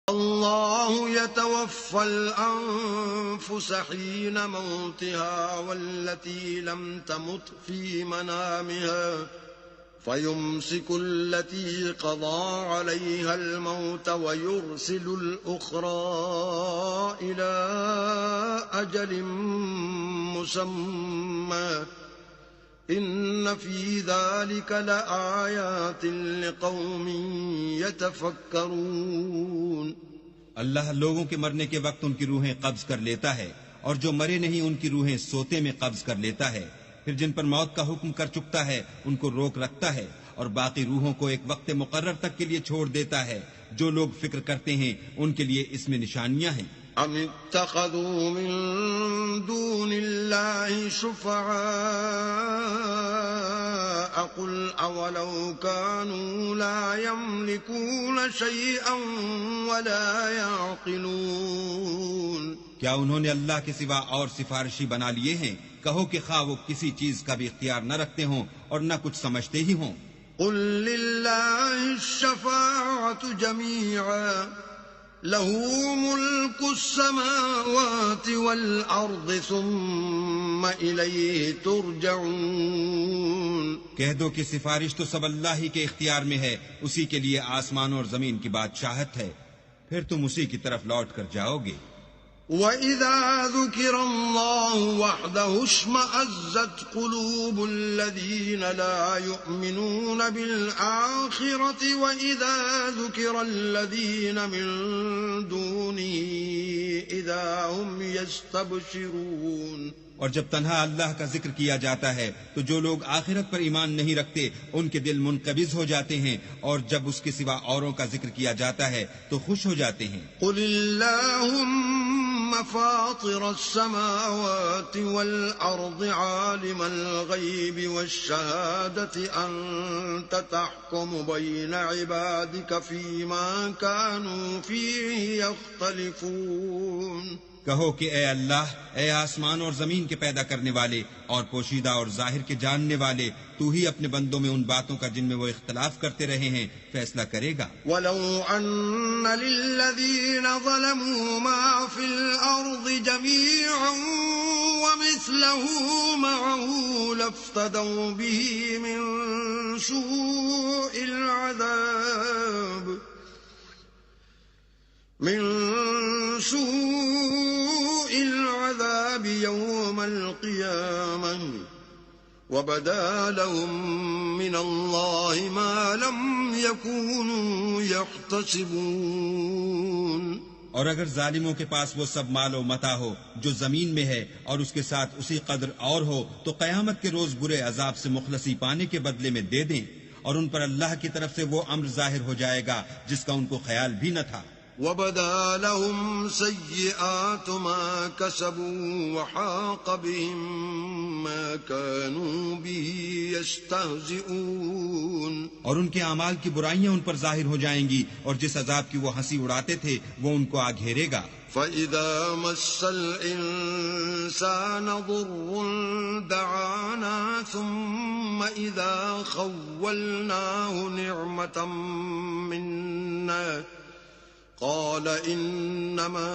الله يتوفى الأنفس حين موتها والتي لم تمت في منامها فيمسك التي قضى عليها الموت ويرسل الأخرى إلى أجل مسمى إن في ذلك لآيات لقوم يتفكرون۔ اللہ لوگوں کے مرنے کے وقت ان کی روحیں قبض کر لیتا ہے، اور جو مرے نہیں ان کی روحیں سوتے میں قبض کر لیتا ہے، پھر جن پر موت کا حکم کر چکتا ہے ان کو روک رکھتا ہے، اور باقی روحوں کو ایک وقت مقرر تک کے لیے چھوڑ دیتا ہے۔ جو لوگ فکر کرتے ہیں ان کے لیے اس میں نشانیاں ہیں۔ ام اتخذوا من دون الله شفعاء قل اولو كانوا لا يملكون شيئا ولا يعقلون۔ کیا انہوں نے اللہ کے سوا اور سفارشی بنا لیے ہیں؟ کہو کہ خواہ وہ کسی چیز کا بھی اختیار نہ رکھتے ہوں اور نہ کچھ سمجھتے ہی ہوں۔ قل للہ الشفاعة جميعا له ملك السماوات والأرض ثم إليه ترجعون۔ کہہ دو کہ سفارش تو سب اللہ ہی کے اختیار میں ہے، اسی کے لیے آسمان اور زمین کی بادشاہت ہے، پھر تم اسی کی طرف لوٹ کر جاؤ گے۔ وَإِذَا ذُكِرَ اللَّهُ وَحْدَهُ اشْمَأَزَّتْ قُلُوبُ الَّذِينَ لَا يُؤْمِنُونَ بِالْآخِرَةِ وَإِذَا ذُكِرَ الَّذِينَ مِن دُونِهِ إِذَا هُمْ يَسْتَبْشِرُونَ۔ اور جب تنہا اللہ کا ذکر کیا جاتا ہے تو جو لوگ آخرت پر ایمان نہیں رکھتے ان کے دل منقبض ہو جاتے ہیں، اور جب اس کے سوا اوروں کا ذکر کیا جاتا ہے تو خوش ہو جاتے ہیں۔ قُلِ اللَّهُمَّ فَاطِرَ السَّمَاوَاتِ وَالْأَرْضِ عَالِمَ الْغَيْبِ وَالشَّهَادَةِ أَنْتَ تَحْكُمُ بَيْنَ عِبَادِكَ فِيمَا كَانُوا فِيهِ يَخْتَلِفُونَ۔ کہو کہ اے اللہ، اے آسمان اور زمین کے پیدا کرنے والے اور پوشیدہ اور ظاہر کے جاننے والے، تو ہی اپنے بندوں میں ان باتوں کا جن میں وہ اختلاف کرتے رہے ہیں فیصلہ کرے گا۔ وَلَوْ أَنَّ لِلَّذِينَ ظَلَمُوا مَا فِي الْأَرْضِ جَمِيعًا وَمِثْلَهُ مَعَهُ لَافْتَدَوْا بِهِ مِنْ سُوءِ العذاب يوم القيامة وبدا لهم من الله ما لم يكونوا يحتسبون۔ اور اگر ظالموں کے پاس وہ سب مال و متاع ہو جو زمین میں ہے اور اس کے ساتھ اسی قدر اور ہو تو قیامت کے روز برے عذاب سے مخلصی پانے کے بدلے میں دے دیں، اور ان پر اللہ کی طرف سے وہ امر ظاہر ہو جائے گا جس کا ان کو خیال بھی نہ تھا۔ وَبَدَا لَهُمْ سَيِّئَاتُ مَا كَسَبُوا وَحَاقَ بِهِم مَّا كَانُوا بِهِ يَسْتَهْزِئُونَ۔ اور ان کے اعمال کی برائیاں ان پر ظاہر ہو جائیں گی، اور جس عذاب کی وہ ہنسی اڑاتے تھے وہ ان کو آ گھیرے گا۔ فَإِذَا مَسَّ الْإِنسَانَ ضُرٌّ دَعَانَا ثُمَّ إِذَا خَوَّلْنَاهُ نِعْمَةً مِنَّا قال انما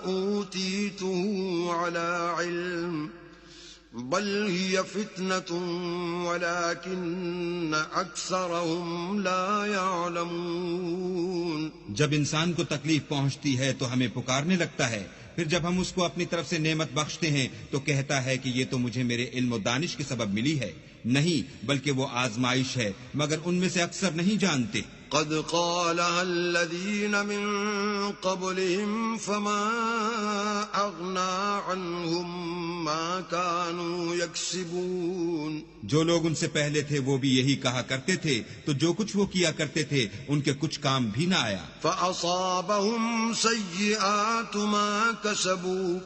اوتيته على علم بل هي فتنة ولكن اکثرهم لا يعلمون۔ جب انسان کو تکلیف پہنچتی ہے تو ہمیں پکارنے لگتا ہے، پھر جب ہم اس کو اپنی طرف سے نعمت بخشتے ہیں تو کہتا ہے کہ یہ تو مجھے میرے علم و دانش کے سبب ملی ہے۔ نہیں، بلکہ وہ آزمائش ہے، مگر ان میں سے اکثر نہیں جانتے۔ قد قالها الذين من قبلهم فما أغنى عنهم ما كانوا يكسبون۔ جو لوگ ان سے پہلے تھے وہ بھی یہی کہا کرتے تھے، تو جو کچھ وہ کیا کرتے تھے ان کے کچھ کام بھی نہ آیا۔ فأصابهم سيئات ما كسبوا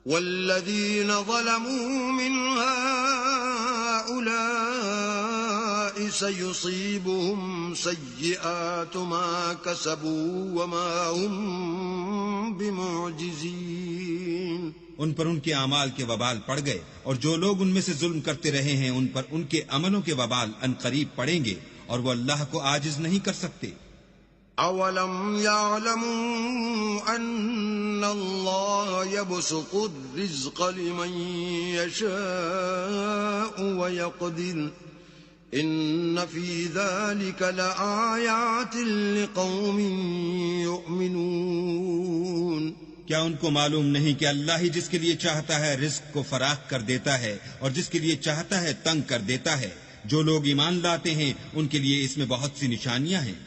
والذين ظلموا من هؤلاء سيصيبهم سيئات ما كسبوا وما هم بمعجزين۔ ان پر ان کے اعمال کے وبال پڑ گئے، اور جو لوگ ان میں سے ظلم کرتے رہے ہیں ان پر ان کے عملوں کے وبال عنقریب پڑیں گے، اور وہ اللہ کو عاجز نہیں کر سکتے۔ أَوَلَمْ يَعْلَمُوا أَنَّ اللَّهَ يَبْسُطُ الرِّزْقَ لِمَن يَشَاءُ وَيَقْدِرُ إِنَّ فِي ذَلِكَ لَآيَاتٍ لِقَوْمٍ يُؤْمِنُونَ۔ کیا ان کو معلوم نہیں کہ اللہ ہی جس کے لیے چاہتا ہے رزق کو فراخ کر دیتا ہے اور جس کے لیے چاہتا ہے تنگ کر دیتا ہے؟ جو لوگ ایمان لاتے ہیں ان کے لیے اس میں بہت سی نشانیاں ہیں۔